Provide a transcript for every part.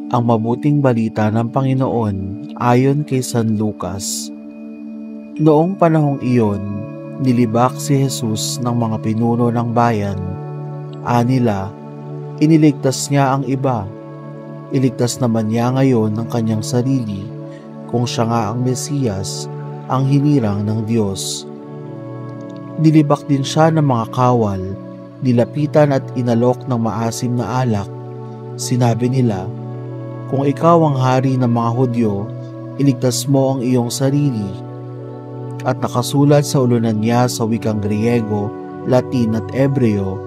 Ang mabuting balita ng Panginoon ayon kay San Lucas. Noong panahong iyon, nilibak si Jesus ng mga pinuno ng bayan. Anila, iniligtas niya ang iba. Iligtas naman niya ngayon ng kanyang sarili kung siya nga ang Mesiyas, ang hinirang ng Diyos. Nilibak din siya ng mga kawal, nilapitan at inalok ng maasim na alak. Sinabi nila, "Kung ikaw ang hari ng mga Hudyo, iligtas mo ang iyong sarili." At nakasulat sa ulunan niya sa wikang Griego, Latin at Ebreo,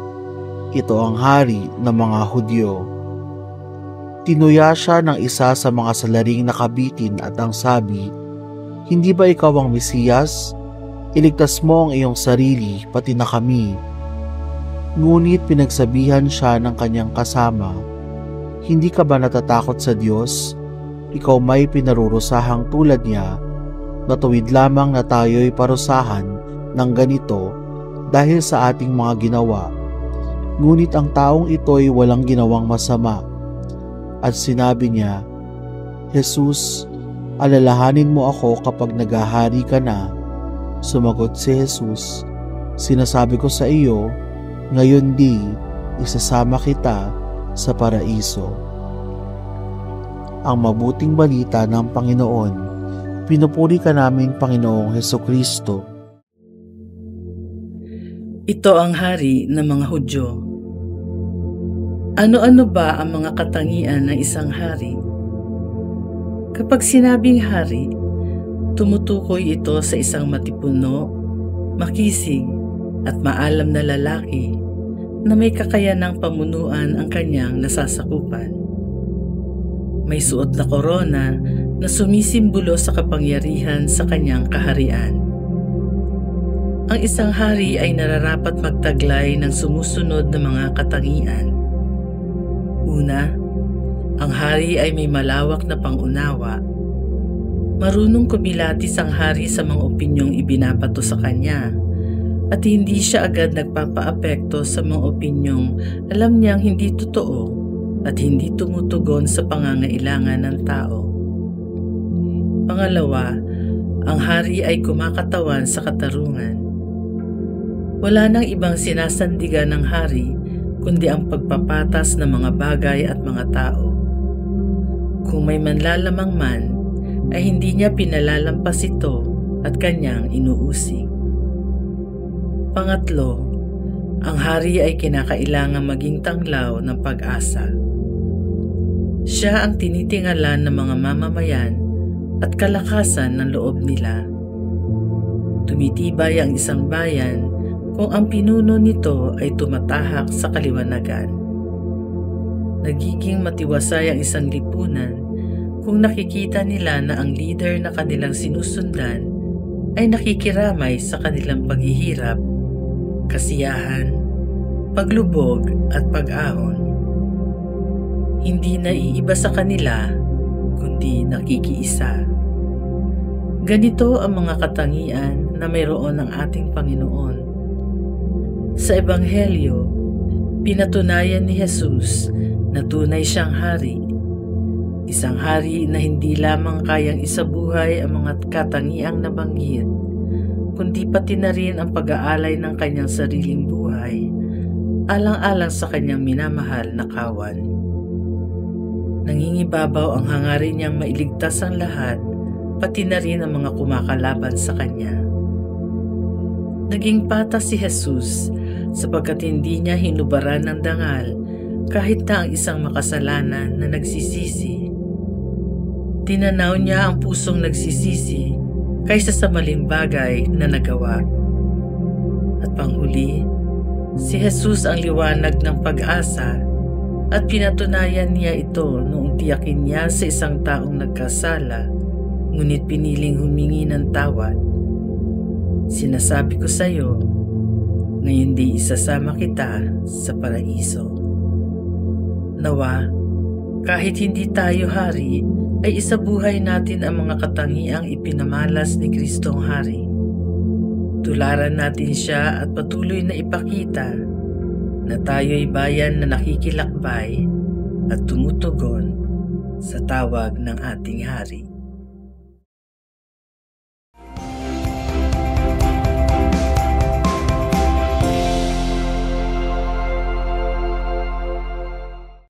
"Ito ang hari ng mga Hudyo." Tinuya siya ng isa sa mga salaring nakabitin at ang sabi, "Hindi ba ikaw ang Mesiyas? Iligtas mo ang iyong sarili, pati na kami." Ngunit pinagsabihan siya ng kanyang kasama, "Hindi ka ba natatakot sa Diyos? Ikaw may pinarurusahang tulad niya. Natuwid lamang na tayo'y parusahan ng ganito dahil sa ating mga ginawa. Ngunit ang taong ito'y walang ginawang masama." At sinabi niya, "Jesus, alalahanin mo ako kapag naghahari ka na." Sumagot si Jesus, "Sinasabi ko sa iyo, ngayon di isasama kita sa paraiso." Ang mabuting balita ng Panginoon. Pinupuri ka namin, Panginoong Hesukristo. Ito ang hari ng mga Hudyo. Ano-ano ba ang mga katangian ng isang hari? Kapag sinabing hari, tumutukoy ito sa isang matipuno, makisig at maalam na lalaki na may kakayanang pamunuan ang kanyang nasasakupan. May suot na korona na sumisimbolo sa kapangyarihan sa kanyang kaharian. Ang isang hari ay nararapat magtaglay ng sumusunod na mga katangian. Una, ang hari ay may malawak na pangunawa. Marunong kumilatis ang hari sa mga opinyong ibinabato sa kanya at hindi siya agad nagpapaapekto sa mga opinyong alam niyang hindi totoo at hindi tumutugon sa pangangailangan ng tao. Pangalawa, ang hari ay kumakatawan sa katarungan. Wala nang ibang sinasandigan ng hari kundi ang pagpapatas ng mga bagay at mga tao. Kung may manlalamang man, ay hindi niya pinalalampas ito at kanyang inuusig. Pangatlo, ang hari ay kinakailangang maging tanglaw ng pag-asa. Siya ang tinitingalan ng mga mamamayan at kalakasan ng loob nila. Tumitibay ang isang bayan kung ang pinuno nito ay tumatahak sa kaliwanagan. Nagiging matiwasay ang isang lipunan kung nakikita nila na ang leader na kanilang sinusundan ay nakikiramay sa kanilang paghihirap, kasiyahan, paglubog at pag-ahon. Hindi naiiba sa kanila, kundi nakikiisa. Ganito ang mga katangian na mayroon ng ating Panginoon. Sa Ebanghelyo, pinatunayan ni Jesus na tunay siyang hari. Isang hari na hindi lamang kayang isabuhay ang mga katangiang nabanggit, kundi pati na rin ang pag-aalay ng kanyang sariling buhay, alang-alang sa kanyang minamahal na kawan. Nangingibabaw ang hangarin niyang mailigtas ang lahat, pati na rin ang mga kumakalaban sa kanya. Naging patas si Jesus sapagkat hindi niya hinubaran ng dangal kahit na ang isang makasalanan na nagsisisi. Tinanaw niya ang pusong nagsisisi kaysa sa maling bagay na nagawa. At panghuli, si Jesus ang liwanag ng pag-asa at pinatunayan niya ito noong tiyakin niya sa isang taong nagkasala ngunit piniling humingi ng tawad. Sinasabi ko sa iyo, ngayon di isasama kita sa paraiso. Nawa, kahit hindi tayo hari, ay isabuhay natin ang mga katangiang ipinamalas ni Kristong Hari. Tularan natin siya at patuloy na ipakita na tayo'y bayan na nakikilakbay at tumutugon sa tawag ng ating hari.